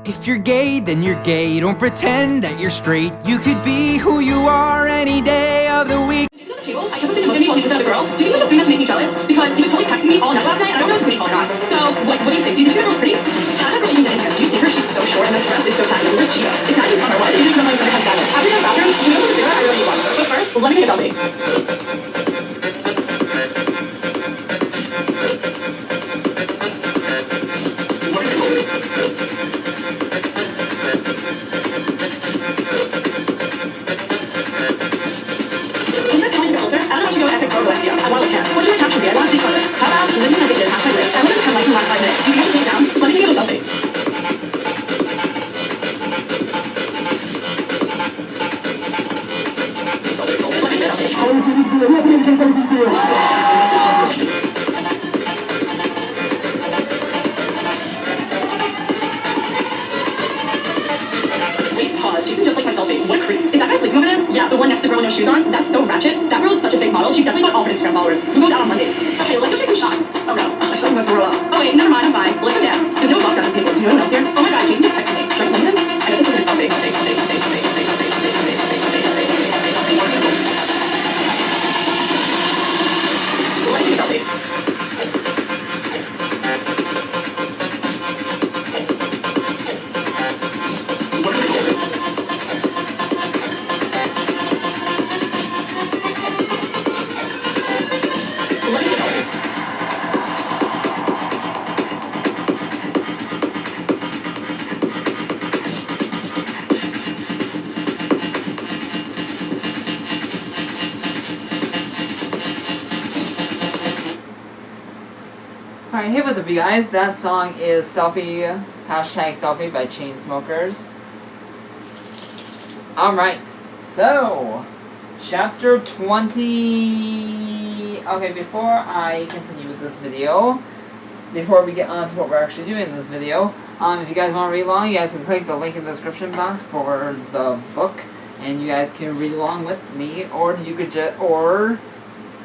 If you're gay, then you're gay. Don't pretend that you're straight. You could be who you are any day of the week. I kept listening to me while he's with another girl. Do you think he was just doing that to make me jealous? Because he was totally texting me all night last night, and I don't know if it's a booty phone or not. So, like, what do you think? Do you think that girl's pretty? That girl you didn't get. Do you see her? She's so short, and that dress is so tiny. Where's Gia? It's not even summer. What? You know my summer has sadness. After you're in the bathroom, you know from the cigarette I really need one. But first, let me take a selfie. I want to look tan. What do you capture me? I want to be colored. How about living my bitches? #live. I want to 10 likes in the last 5 minutes. Do you have to take it down? Let me take a little selfie. Wait, pause. Jason just like my selfie. What a creep. Is that guy sleeping over there? Yeah, the one next to the girl with no shoes on. That's so ratchet. That girl is such a fake model. She definitely bought all her Instagram followers. Who goes out on Mondays? Okay, let's go take some shots. Oh no, I feel like I'm gonna throw up. Oh wait, never mind, I'm fine. Let's go dance. There's no love at this table. Do you know anyone else here? Oh my god, Jason just texted me. Should I play with him? I guess I took a selfie. Let me take a selfie. Alright, hey what's up you guys, that song is Selfie, #Selfie by Chainsmokers. Alright, so, chapter 20, okay, before I continue with this video, before we get on to what we're actually doing in this video, if you guys want to read along, you guys can click the link in the description box for the book, and you guys can read along with me, or you could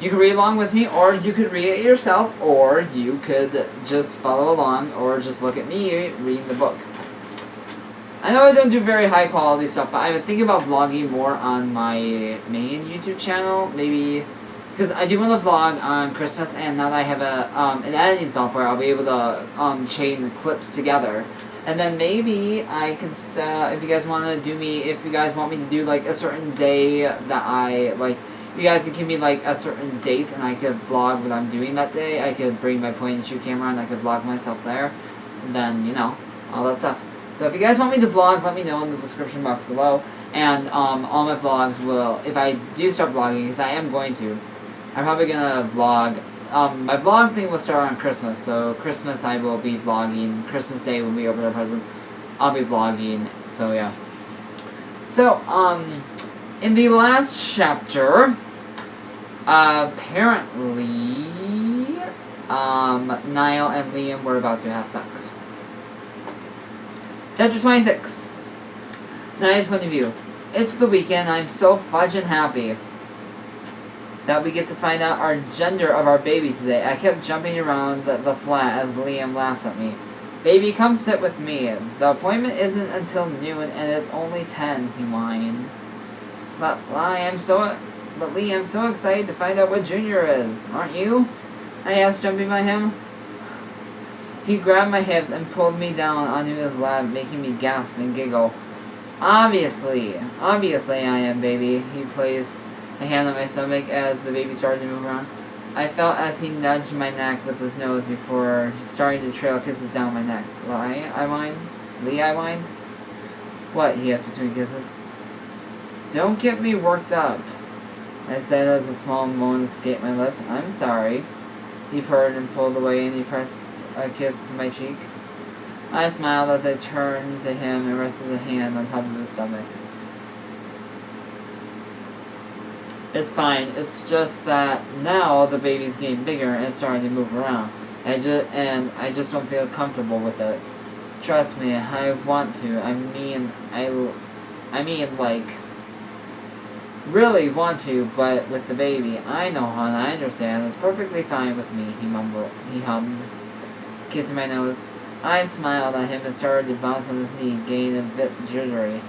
you could read along with me, or you could read it yourself, or you could just follow along, or just look at me reading the book. I know I don't do very high quality stuff, but I've been thinking about vlogging more on my main YouTube channel, maybe, because I do want to vlog on Christmas, and now that I have an editing software, I'll be able to chain the clips together. And then maybe I can, if you guys want me to do like a certain day that I, like, you guys can give me like a certain date and I could vlog what I'm doing that day. I could bring my point and shoot camera and I could vlog myself there. And then, you know, all that stuff. So if you guys want me to vlog, let me know in the description box below. And all my vlogs will, if I do start vlogging, because I am going to, I'm probably going to vlog. My vlog thing will start on Christmas. So Christmas I will be vlogging. Christmas Day when we open our presents, I'll be vlogging. So yeah. So, in the last chapter, apparently, Niall and Liam were about to have sex. Chapter 26. Niall's point of view. It's the weekend, I'm so fudgin' happy that we get to find out our gender of our baby today. I kept jumping around the flat as Liam laughs at me. Baby, come sit with me. The appointment isn't until noon and it's only 10, he whined. But Lee, I'm so excited to find out what Junior is. Aren't you? I asked, jumping by him. He grabbed my hips and pulled me down onto his lap, making me gasp and giggle. Obviously I am, baby. He placed a hand on my stomach as the baby started to move around. I felt as he nudged my neck with his nose before starting to trail kisses down my neck. Lee, I whined. What? He asked between kisses. Don't get me worked up, I said as a small moan escaped my lips. I'm sorry. He purred and pulled away and he pressed a kiss to my cheek. I smiled as I turned to him and rested a hand on top of his stomach. It's fine. It's just that now the baby's getting bigger and it's starting to move around. I just don't feel comfortable with it. Trust me, I want to. I mean, like, really want to, but with the baby. I know, hon, I understand. It's perfectly fine with me, he hummed, kissing my nose. I smiled at him and started to bounce on his knee, getting a bit jittery.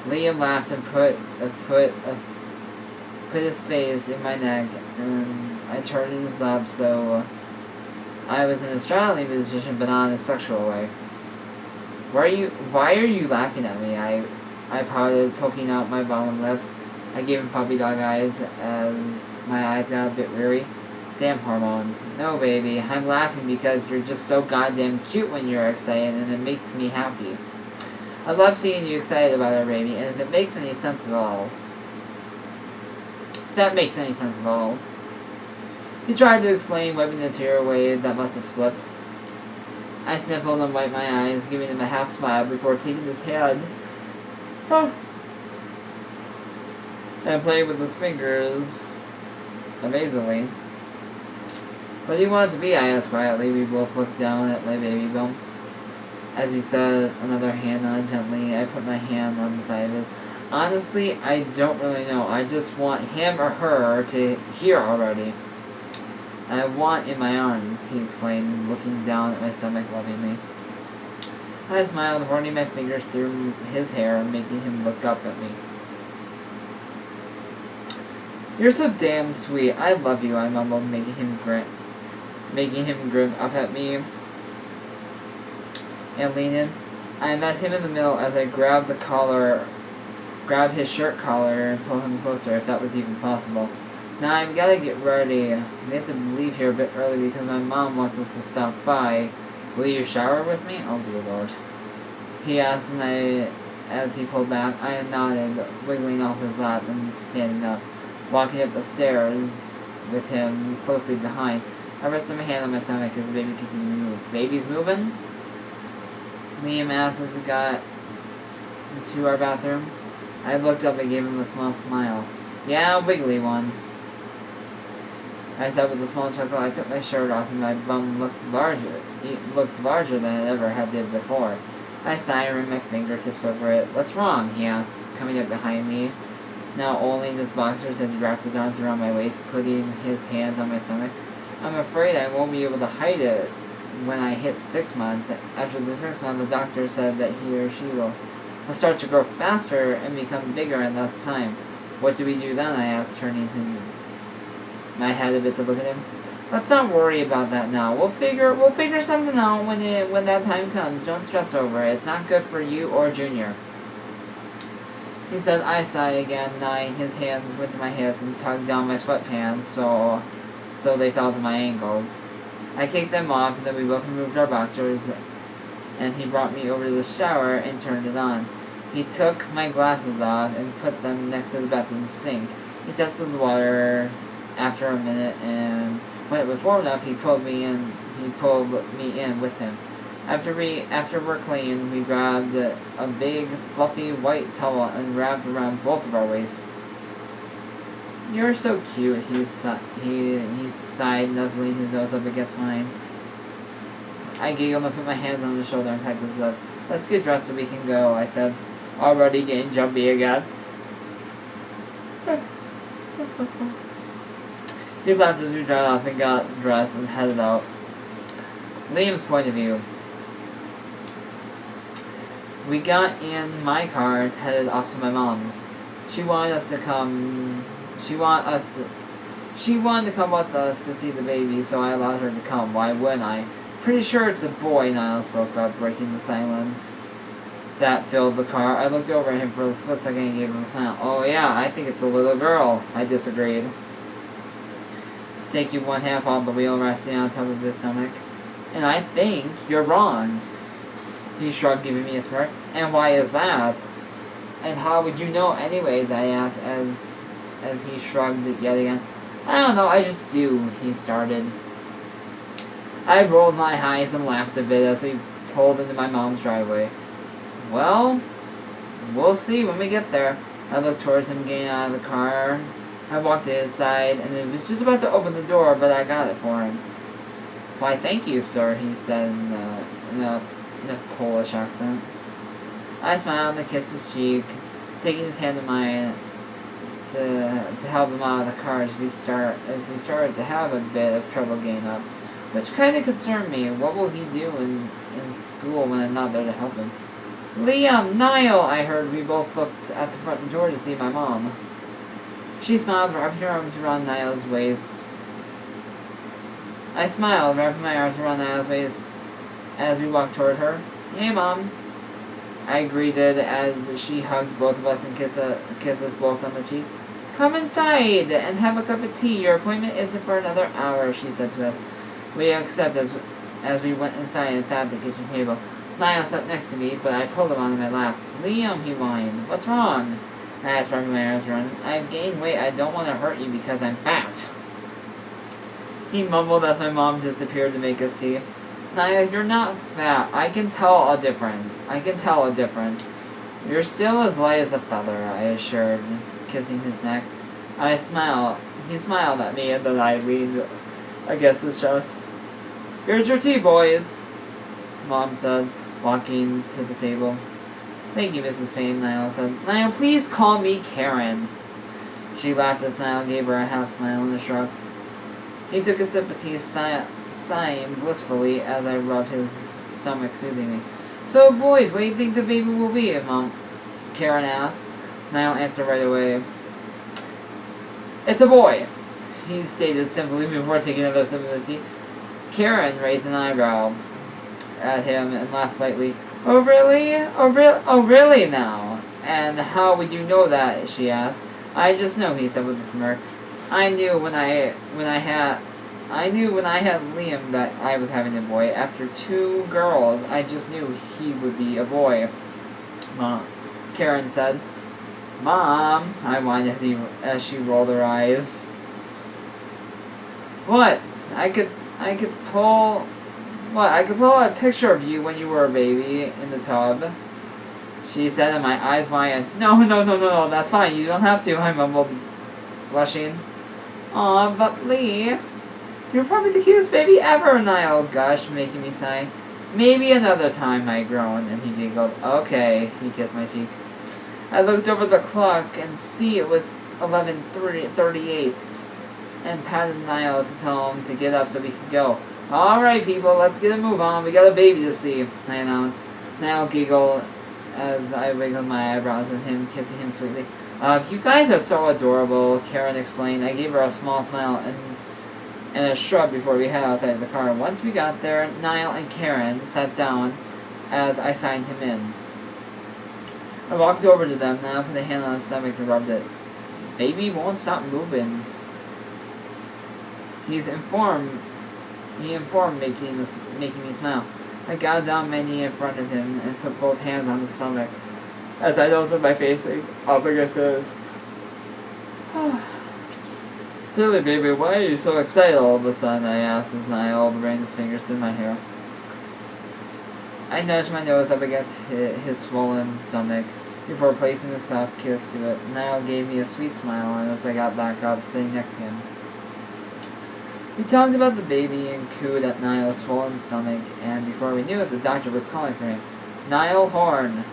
Liam laughed and put his face in my neck, and I turned in his lap, so I was in a straddling position, but not in a sexual way. Why are you laughing at me? I pouted, poking out my bottom lip. I gave him puppy dog eyes as my eyes got a bit weary. Damn hormones. No, baby, I'm laughing because you're just so goddamn cute when you're excited, and it makes me happy. I love seeing you excited about our baby, and if it makes any sense at all. If that makes any sense at all. He tried to explain, wiping the tear away that must have slipped. I sniffled and wiped my eyes, giving him a half smile before taking his hand. And playing with his fingers. Amazingly. What do you want it to be? I asked quietly. We both looked down at my baby bump. As he set another hand on it gently, I put my hand on the side of his. Honestly, I don't really know. I just want him or her to hear already. I want in my arms, he explained, looking down at my stomach lovingly. I smiled, running my fingers through his hair and making him look up at me. You're so damn sweet. I love you, I mumbled, making him grin up at me and lean in. I met him in the middle as I grabbed his shirt collar and pulled him closer, if that was even possible. Now I've got to get ready. We have to leave here a bit early because my mom wants us to stop by. Will you shower with me? Oh dear Lord. He asked, and as he pulled back, I nodded, wiggling off his lap and standing up, walking up the stairs with him closely behind. I rested my hand on my stomach as the baby continued to move. Baby's moving? Liam asked as we got to our bathroom. I looked up and gave him a small smile. Yeah, a wiggly one. I said with a small chuckle. I took my shirt off and my bum looked larger. It looked larger than it ever had did before. I sighed and ran my fingertips over it. What's wrong? He asked, coming up behind me. Now only in his boxers as he wrapped his arms around my waist, putting his hands on my stomach. I'm afraid I won't be able to hide it when I hit 6 months. After the 6th month, the doctor said that he or she will start to grow faster and become bigger in less time. What do we do then? I asked, turning my head a bit to look at him. Let's not worry about that now. We'll figure something out when that time comes. Don't stress over it. It's not good for you or Junior. He said. I sighed again, nodding. His hands went to my hips and tugged down my sweatpants so they fell to my ankles. I kicked them off, and then we both removed our boxers, and he brought me over to the shower and turned it on. He took my glasses off and put them next to the bathroom sink. He tested the water after a minute, and when it was warm enough, he pulled me in with him. After we're clean, we grabbed a big, fluffy white towel and wrapped around both of our waists. You're so cute, he sighed, nuzzling his nose up against mine. I giggled and put my hands on his shoulder and pecked his lips. Let's get dressed so we can go, I said, already getting jumpy again. He laughed as we dried off and got dressed and headed out. Liam's point of view. We got in my car and headed off to my mom's. She wanted to come with us to see the baby, so I allowed her to come. Why wouldn't I? Pretty sure it's a boy, Niles spoke up, breaking the silence that filled the car. I looked over at him for a split second and gave him a smile. Oh yeah, I think it's a little girl. I disagreed. Take you one half off the wheel, resting on top of his stomach. And I think you're wrong. He shrugged, giving me a smirk. And why is that? And how would you know anyways, I asked as he shrugged yet again. I don't know, I just do, he started. I rolled my eyes and laughed a bit as we pulled into my mom's driveway. Well, we'll see when we get there. I looked towards him getting out of the car. I walked to his side, and it was just about to open the door, but I got it for him. Why, thank you, sir, he said in a Polish accent. I smiled and kissed his cheek, taking his hand in mine to help him out of the car as we started to have a bit of trouble getting up. which kind of concerned me. What will he do in school when I'm not there to help him? Liam, Niall, I heard. We both looked at the front door to see my mom. She smiled, wrapping her arms around Niall's waist. I smiled, wrapping my arms around Niall's waist as we walked toward her. Hey, Mom, I greeted as she hugged both of us and kissed us both on the cheek. Come inside and have a cup of tea. Your appointment isn't for another hour, she said to us. We accepted as we went inside and sat at the kitchen table. Niall sat next to me, but I pulled him onto my lap. Liam, he whined. What's wrong? I asked, wrapping my arms around him. I've gained weight. I don't want to hurt you because I'm fat. He mumbled as my mom disappeared to make us tea. Niall, you're not fat. I can tell a difference. You're still as light as a feather, I assured, kissing his neck. He smiled at me, and then I leaned against his chest. Here's your tea, boys, Mom said, walking to the table. Thank you, Mrs. Payne, Niall said. Niall, please call me Karen. She laughed as Niall gave her a half smile and a shrug. He took a sip of tea, sighing blissfully as I rubbed his stomach soothingly. So, boys, what do you think the baby will be, Mom? Karen asked. Niall answered right away. It's a boy, he stated simply before taking another sip of his tea. Karen raised an eyebrow at him and laughed lightly. Oh, really? Oh, really now? And how would you know that? She asked. I just know, he said with a smirk. I knew when I had Liam that I was having a boy. After 2 girls, I just knew he would be a boy. Mom, Karen said. Mom, I whined as she rolled her eyes. What? I could pull a picture of you when you were a baby in the tub. She said, and my eyes widened. No, that's fine. You don't have to, I mumbled, blushing. Aw, but Lee, you're probably the cutest baby ever, Niall gushed, making me sigh. Maybe another time, I groaned, and he giggled. Okay, he kissed my cheek. I looked over the clock and see it was 11:38, and patted Niall to tell him to get up so we could go. Alright, people, let's get a move on. We got a baby to see, I announced. Niall giggled as I wiggled my eyebrows at him, kissing him sweetly. You guys are so adorable, Karen explained. I gave her a small smile and a shrug before we head outside the car. Once we got there, Niall and Karen sat down as I signed him in. I walked over to them, Niall put a hand on his stomach and rubbed it. Baby won't stop moving. He informed, making me smile. I got down on my knee in front of him and put both hands on his stomach as I noticed my face up against his. Silly baby, why are you so excited all of a sudden? I asked as Niall ran his fingers through my hair. I nudged my nose up against his swollen stomach before placing a soft kiss to it. Niall gave me a sweet smile as I got back up, sitting next to him. We talked about the baby and cooed at Niall's swollen stomach, and before we knew it, the doctor was calling for him. Niall Horn,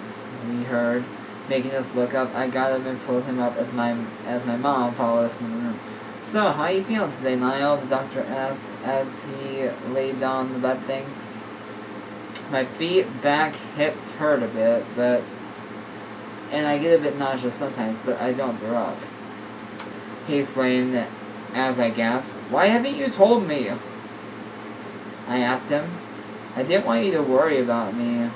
we heard, making us look up. I got him and pulled him up as my mom followed us in the room. So, how you feeling today, Niall? The doctor asked as he laid down the bed thing. My feet, back, hips hurt a bit, and I get a bit nauseous sometimes, but I don't throw up. He explained as I gasped. Why haven't you told me? I asked him. I didn't want you to worry about me,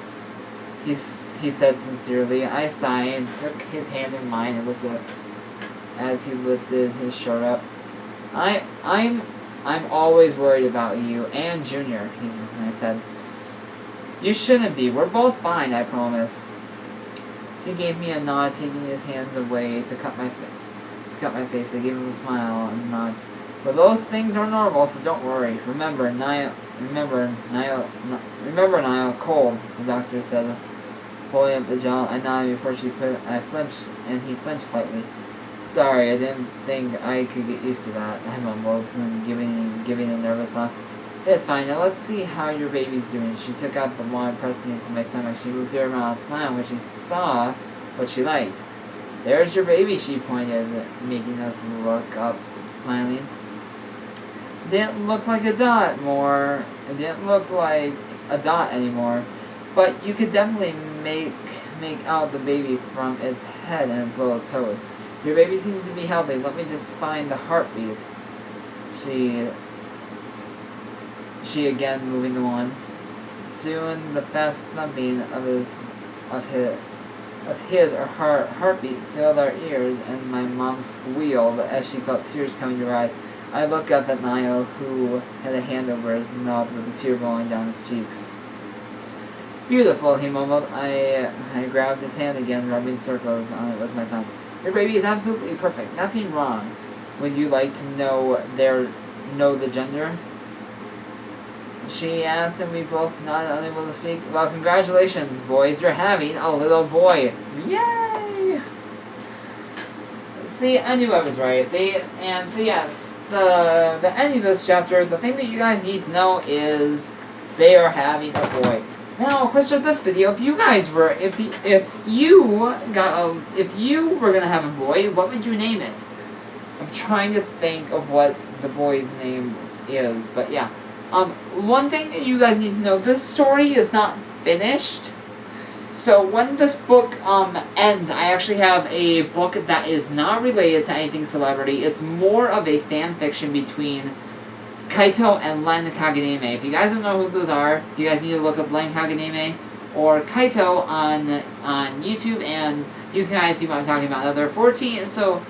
he said sincerely. I sighed and took his hand in mine and looked up as he lifted his shirt up. I'm always worried about you and Junior, I said. You shouldn't be. We're both fine, I promise. He gave me a nod, taking his hands away to cut my face. I gave him a smile and a nod. But those things are normal, so don't worry. Remember, Niall, cold, the doctor said, holding up the gel. I nodded before I flinched, and he flinched slightly. Sorry, I didn't think I could get used to that, I mumbled, giving a nervous laugh. It's fine, now let's see how your baby's doing. She took out the wand, pressing it to my stomach. She moved her around, smiling when she saw what she liked. There's your baby, she pointed, making us look up, smiling. didn't look like a dot more. It didn't look like a dot anymore. But you could definitely make out the baby from its head and its little toes. Your baby seems to be healthy. Let me just find the heartbeat. She again moving on. Soon the fast thumping of his or her heartbeat filled our ears, and my mom squealed as she felt tears coming to her eyes. I looked up at Niall, who had a hand over his mouth with a tear rolling down his cheeks. Beautiful, he mumbled. I grabbed his hand again, rubbing circles on it with my thumb. Your baby is absolutely perfect. Nothing wrong. Would you like to know the gender? She asked, and we both nodded, unable to speak. Well, congratulations, boys. You're having a little boy. Yay! See, I knew I was right. So yes, the end of this chapter, the thing that you guys need to know is they are having a boy. Now, question of this video: if you were gonna have a boy, what would you name it? I'm trying to think of what the boy's name is, but yeah. One thing that you guys need to know: this story is not finished. So when this book ends, I actually have a book that is not related to anything celebrity. It's more of a fan fiction between Kaito and Len Kaganeme. If you guys don't know who those are, you guys need to look up Len Kaganeme or Kaito on YouTube, and you guys see what I'm talking about. Now they're 14, so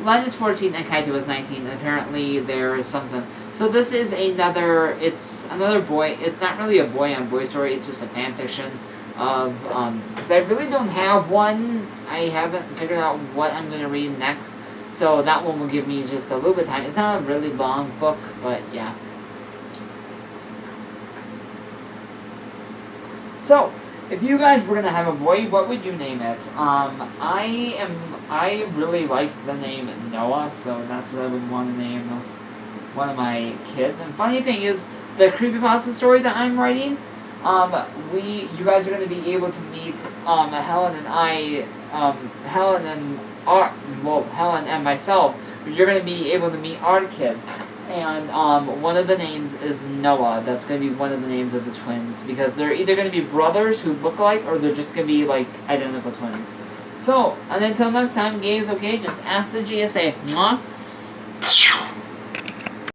Len is 14 and Kaito is 19. Apparently there is something. So this is another boy. It's not really a boy-on-boy story. It's just a fan fiction of because I really don't have one. I haven't figured out what I'm gonna read next. So that one will give me just a little bit of time. It's not a really long book, but yeah. So, if you guys were gonna have a boy, what would you name it? I really like the name Noah, so that's what I would want to name one of my kids. And funny thing is, the creepypasta story that I'm writing, you guys are gonna be able to meet Helen and myself. You're gonna be able to meet our kids. And one of the names is Noah. That's going to be one of the names of the twins, because they're either going to be brothers who look alike, or they're just going to be like identical twins. So, and until next time, gays, okay, just ask the GSA. Mwah.